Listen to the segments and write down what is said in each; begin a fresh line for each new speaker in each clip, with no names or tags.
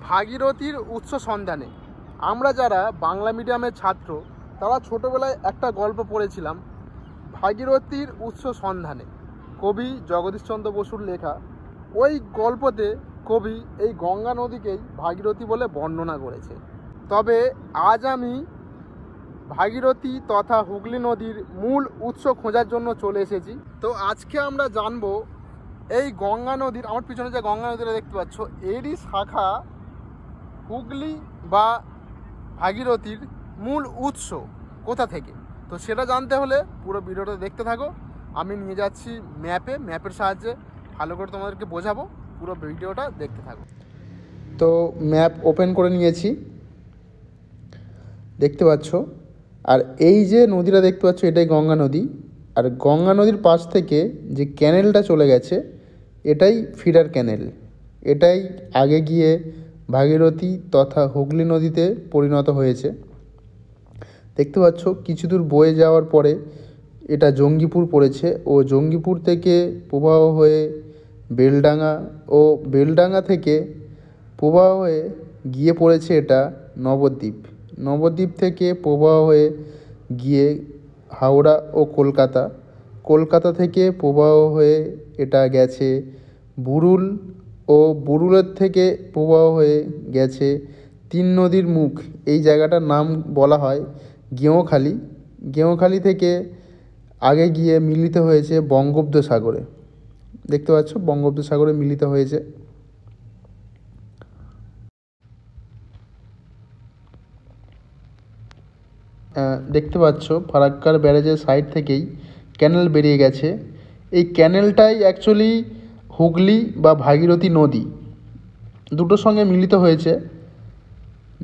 ভাগীরথীর উৎস সন্ধানে। আমরা যারা বাংলা মিডিয়ামের ছাত্র তারা ছোটোবেলায় একটা গল্প পড়েছিলাম, ভাগীরথীর উৎস সন্ধানে, কবি জগদীশচন্দ্র বসুর লেখা। ওই গল্পতে কবি এই গঙ্গা নদীকেই ভাগীরথী বলে বর্ণনা করেছে। তবে আজ আমি ভাগীরথী তথা হুগলি নদীর মূল উৎস খোঁজার জন্য চলে এসেছি। তো আজকে আমরা জানবো এই গঙ্গা নদীর, আমার পিছনে যে গঙ্গা নদীটা দেখতে পাচ্ছ, এরই শাখা হুগলি বা ভাগীরথীর মূল উৎস কোথা থেকে। তো সেটা জানতে হলে পুরো ভিডিওটা দেখতে থাকো। আমি নিয়ে যাচ্ছি ম্যাপের সাহায্যে ভালো করে তোমাদেরকে বোঝাবো, পুরো ভিডিওটা দেখতে থাকো। তো ম্যাপ ওপেন করে নিয়েছি, দেখতে পাচ্ছ। আর এই যে নদীটা দেখতে পাচ্ছ এটাই গঙ্গা নদী। আর গঙ্গা নদীর পাশ থেকে যে ক্যানেলটা চলে গেছে এটাই ফিডার ক্যানেল। এটাই আগে গিয়ে ভাগীরথী তথা হুগলি নদীতে পরিণত হয়েছে। দেখতে পাচ্ছ কিছু দূর বয়ে যাওয়ার পরে এটা জঙ্গিপুর পড়েছে ও জঙ্গিপুর থেকে প্রবাহ হয়ে বেলডাঙ্গা ও বেলডাঙ্গা থেকে প্রবাহ হয়ে গিয়ে পড়েছে এটা নবদ্বীপ। নবদ্বীপ থেকে প্রবাহ হয়ে গিয়ে হাওড়া ও কলকাতা। কলকাতা থেকে প্রবাহ হয়ে এটা গেছে বুরুল ও বুরুলের থেকে প্রবাহ হয়ে গেছে তিন নদীর মুখ। এই জায়গাটার নাম বলা হয় গেঁওখালি। গেঁওখালি থেকে আগে গিয়ে মিলিত হয়েছে বঙ্গোপসাগরে। দেখতে পাচ্ছ বঙ্গোপসাগরে মিলিত হয়েছে। দেখতে পাচ্ছ ফারাক্কার ব্যারেজের সাইড থেকেই ক্যানেল বেরিয়ে গেছে। এই ক্যানেলটাই অ্যাকচুয়ালি হুগলি বা ভাগীরথী নদী দুটোর সঙ্গে মিলিত হয়েছে।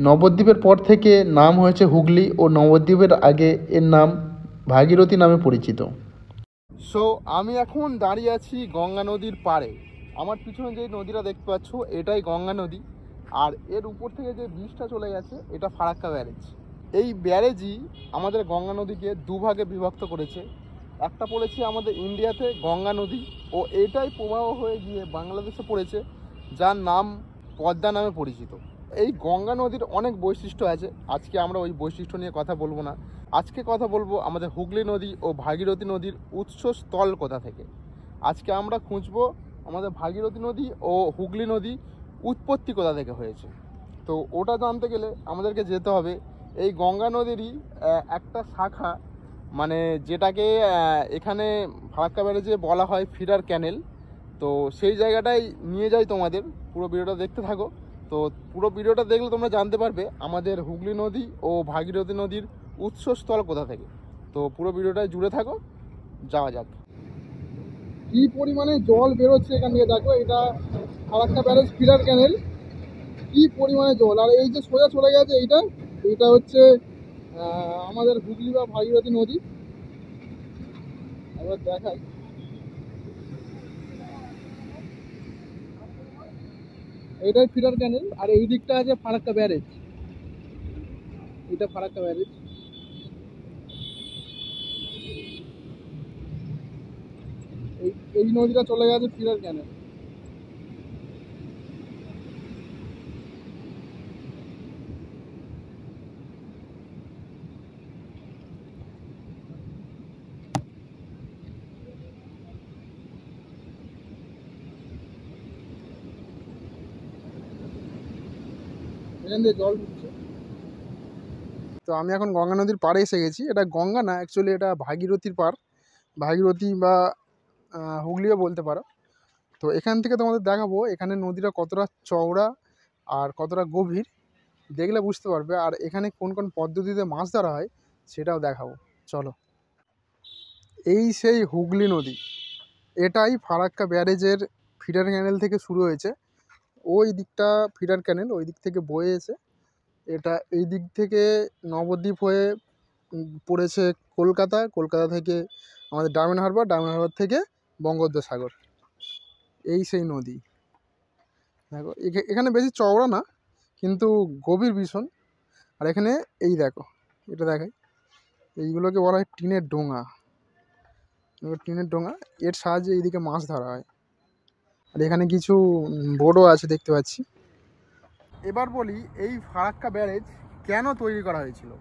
নবদ্বীপের পর থেকে নাম হয়েছে হুগলি ও নবদ্বীপের আগে এর নাম ভাগীরথী নামে পরিচিত। সো আমি এখন দাঁড়িয়ে আছি গঙ্গা নদীর পাড়ে। আমার পিছনে যে নদীটা দেখতে পাচ্ছ এটাই গঙ্গা নদী। আর এর উপর থেকে যে ব্রিজটা চলে গেছে এটা ফারাক্কা ব্যারেজ। এই ব্যারেজই আমাদের গঙ্গা নদীকে দুভাগে বিভক্ত করেছে। একটা পড়েছে আমাদের ইন্ডিয়াতে গঙ্গা নদী ও এটাই প্রবাহ হয়ে গিয়ে বাংলাদেশে পড়েছে, যার নাম পদ্মা নামে পরিচিত। এই গঙ্গা নদীর অনেক বৈশিষ্ট্য আছে, আজকে আমরা ওই বৈশিষ্ট্য নিয়ে কথা বলবো না। আজকে কথা বলবো আমাদের হুগলি নদী ও ভাগীরথী নদীর উৎসস্থল কোথা থেকে। আজকে আমরা খুঁজবো আমাদের ভাগীরথী নদী ও হুগলি নদী উৎপত্তি কোথা থেকে হয়েছে। তো ওটা জানতে গেলে আমাদেরকে যেতে হবে এই গঙ্গা নদীরই একটা শাখা, মানে যেটাকে এখানে ফারাক্কা ব্যারেজে বলা হয় ফিডার ক্যানেল। তো সেই জায়গাটাই নিয়ে যাই তোমাদের, পুরো ভিডিওটা দেখতে থাকো। তো পুরো ভিডিওটা দেখলে তোমরা জানতে পারবে আমাদের হুগলি নদী ও ভাগীরথী নদীর উৎসস্থল কোথা থেকে। তো পুরো ভিডিওটায় জুড়ে থাকো, যাওয়া যাক। কি পরিমাণে জল বেরোচ্ছে এখান থেকে দেখো, এটা ফারাক্কা ব্যারেজ ফিডার ক্যানেল। কি পরিমাণে জল, আর এই যে সোজা চলে গেছে এইটা হচ্ছে আমাদের হুগলি বা ভাগীরথী নদী। এবার দেখাই, এইটাই ফিডার ক্যানেল। আর এই দিকটা আছে ফারাক্কা ব্যারেজ, এটা ফারাক্কা ব্যারেজ। এই নদীটা চলে গেছে ফিডার ক্যানেল। এখান দিয়ে জল ঢুকছে। তো আমি এখন গঙ্গা নদীর পাড়ে এসে গেছি। এটা গঙ্গা না, অ্যাকচুয়ালি এটা ভাগীরথীর পাড়, ভাগীরথী বা হুগলিও বলতে পারো। তো এখান থেকে তোমাদের দেখাবো এখানে নদীটা কতটা চওড়া আর কতটা গভীর, দেখলে বুঝতে পারবে। আর এখানে কোন কোন পদ্ধতিতে মাছ ধরা হয় সেটাও দেখাবো, চলো। এই সেই হুগলি নদী, এটাই ফারাক্কা ব্যারেজের ফিডার ক্যানেল থেকে শুরু হয়েছে। ওই দিকটা ফিডার ক্যানেল, ওই দিক থেকে বয়ে এসে এটা এই দিক থেকে নবদ্বীপ হয়ে পড়েছে কলকাতা। কলকাতা থেকে আমাদের ডায়মন্ড হারবার থেকে বঙ্গোপসাগর। এই সেই নদী দেখো, এখানে বেশি চওড়া না কিন্তু গভীর ভীষণ। আর এখানে এই দেখো, এটা দেখাই, এইগুলোকে বলা হয় টিনের ডোঙা। টিনের ডোঙা, এর সাহায্যে এইদিকে মাছ ধরা হয়। আর এখানে কিছু বোটও আছে দেখতে পাচ্ছি। এবার বলি এই ফারাক্কা ব্যারেজ কেন তৈরি করা হয়েছিল,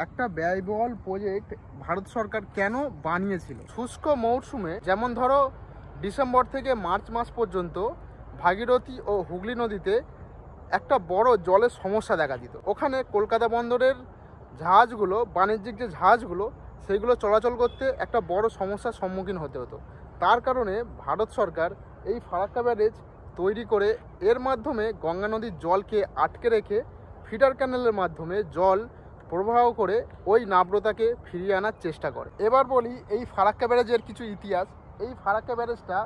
একটা ব্যয়বহুল প্রজেক্ট ভারত সরকার কেন বানিয়েছিল। শুষ্ক মৌসুমে যেমন ধরো ডিসেম্বর থেকে মার্চ মাস পর্যন্ত ভাগীরথী ও হুগলি নদীতে একটা বড় জলের সমস্যা দেখা দিত। ওখানে কলকাতা বন্দরের জাহাজগুলো, বাণিজ্যিক যে জাহাজগুলো, সেইগুলো চলাচল করতে একটা বড় সমস্যার সম্মুখীন হতে হতো। তার কারণে ভারত সরকার এই ফারাক্কা ব্যারেজ তৈরি করে এর মাধ্যমে গঙ্গা নদীর জলকে আটকে রেখে ফিডার ক্যানেলের মাধ্যমে জল প্রবাহ করে ওই নাব্রতাকে ফিরিয়ে আনার চেষ্টা করে। এবার বলি এই ফারাক্কা ব্যারেজের কিছু ইতিহাস। এই ফারাক্কা ব্যারেজটা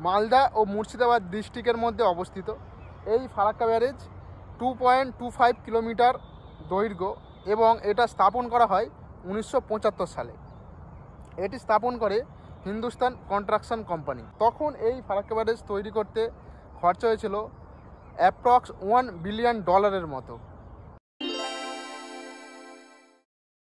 মালদা ও মুর্শিদাবাদ ডিস্ট্রিক্টের মধ্যে অবস্থিত। এই ফারাক্কা ব্যারেজ 2.25 কিলোমিটার দৈর্ঘ্য এবং এটা স্থাপন করা হয় 1975 সালে। এটি স্থাপন করে হিন্দুস্তান কনস্ট্রাকশন কোম্পানি। তখন এই ফারাক্কা ব্যারেজ তৈরি করতে খরচা হয়েছিল অ্যাপ্রক্স $1 বিলিয়ন মতো।